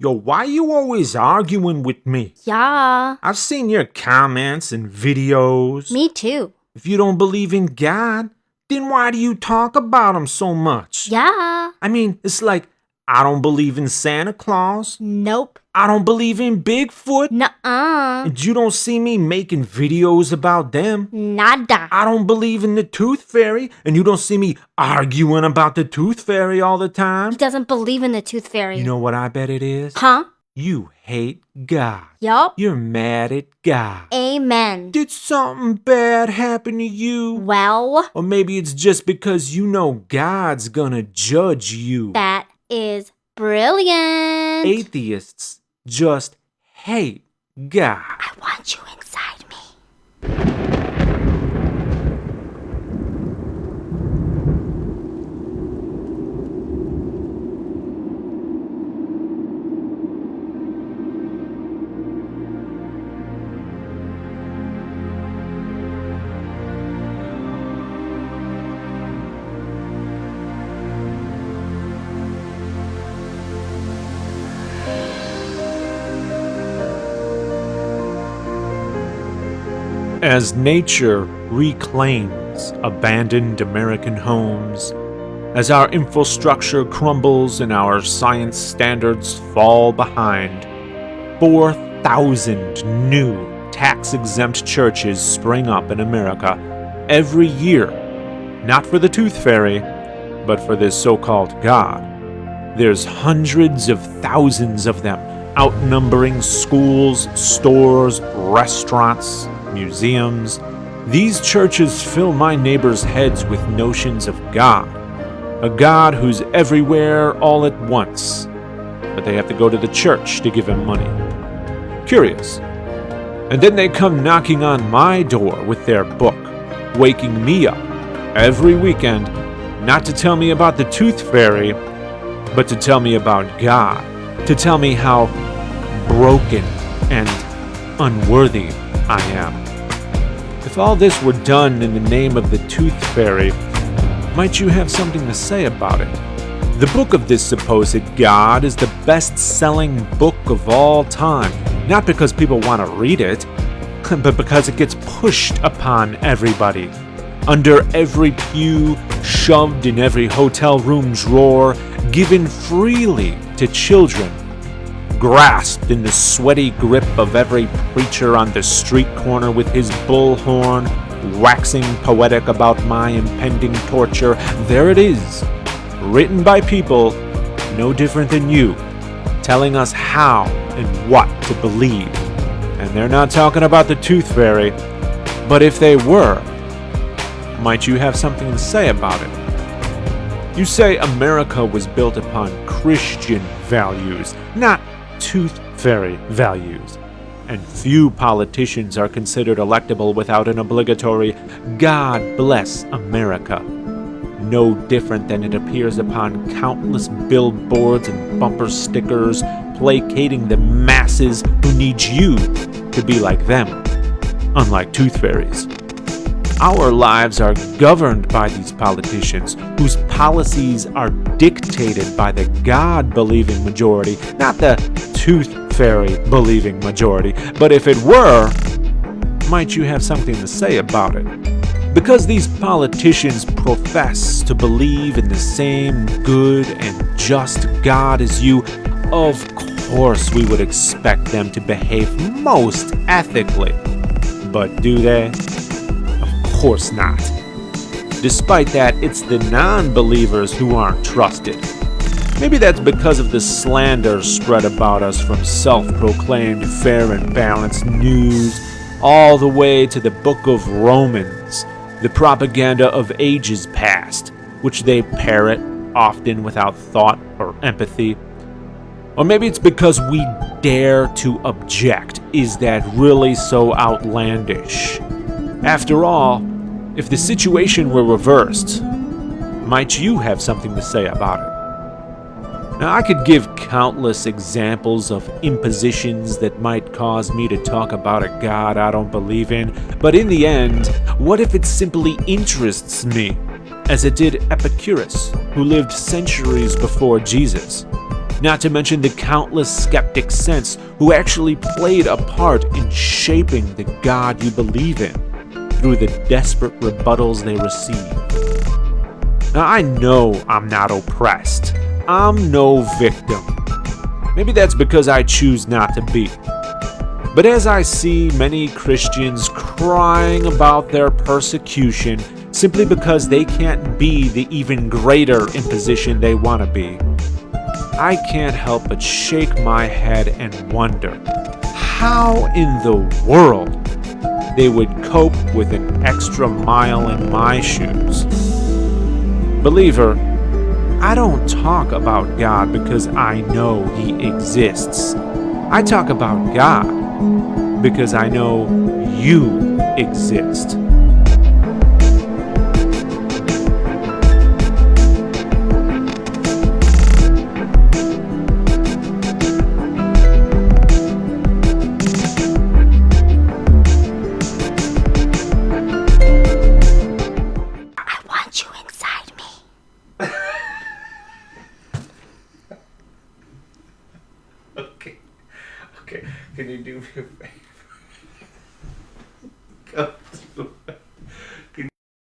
Yo, why you always arguing with me? Yeah, I've seen your comments and videos. me too. If you don't believe in God, then why do you talk about him so much? Yeah. I mean, it's like, I don't believe in Santa Claus. Nope. I don't believe in Bigfoot. Nuh-uh. And you don't see me making videos about them. Nada. I don't believe in the Tooth Fairy, and you don't see me arguing about the Tooth Fairy all the time. He doesn't believe in the Tooth Fairy. You know what I bet it is? Huh? You hate God. Yup. You're mad at God. Amen. Did something bad happen to you? Well, Or maybe it's just because you know God's gonna judge you. that is brilliant. Atheists just hate God. I want you inside me. As nature reclaims abandoned American homes, as our infrastructure crumbles and our science standards fall behind, 4,000 new tax-exempt churches spring up in America every year, not for the Tooth Fairy, but for this so-called God. There's hundreds of thousands of them, outnumbering schools, stores, restaurants, museums. These churches fill my neighbors' heads with notions of God, a God who's everywhere all at once, but they have to go to the church to give him money. Curious. And then they come knocking on my door with their book, waking me up every weekend, not to tell me about the Tooth Fairy, but to tell me about God, to tell me how broken and unworthy I am. If all this were done in the name of the Tooth Fairy, might you have something to say about it? The book of this supposed God is the best-selling book of all time, not because people want to read it, but because it gets pushed upon everybody. Under every pew, shoved in every hotel room drawer, given freely to children, grasped in the sweaty grip of every preacher on the street corner with his bullhorn, waxing poetic about my impending torture. There it is, written by people no different than you, telling us how and what to believe. And they're not talking about the Tooth Fairy, but if they were, might you have something to say about it? You say America was built upon Christian values, not Tooth Fairy values, and few politicians are considered electable without an obligatory "God bless America." No different than it appears upon countless billboards and bumper stickers placating the masses who need you to be like them, unlike Tooth Fairies. Our lives are governed by these politicians whose policies are dictated by the God-believing majority, not the Tooth Fairy-believing majority. But if it were, might you have something to say about it? Because these politicians profess to believe in the same good and just God as you, of course we would expect them to behave most ethically. But do they? Of course not. Despite that, it's the non-believers who aren't trusted. Maybe that's because of the slander spread about us from self-proclaimed fair and balanced news all the way to the book of Romans, the propaganda of ages past, which they parrot, often without thought or empathy. Or maybe it's because we dare to object. Is that really so outlandish? After all, if the situation were reversed, might you have something to say about it? Now, I could give countless examples of impositions that might cause me to talk about a God I don't believe in, but in the end, what if it simply interests me, as it did Epicurus, who lived centuries before Jesus? Not to mention the countless skeptics since who actually played a part in shaping the God you believe in through the desperate rebuttals they received. Now, I know I'm not oppressed. I'm no victim. Maybe that's because I choose not to be. But as I see many Christians crying about their persecution simply because they can't be the even greater imposition they want to be, I can't help but shake my head and wonder how in the world they would cope with an extra mile in my shoes. Believer, I don't talk about God because I know He exists. I talk about God because I know you exist. I want you inside me. Okay. Can you do me a favor?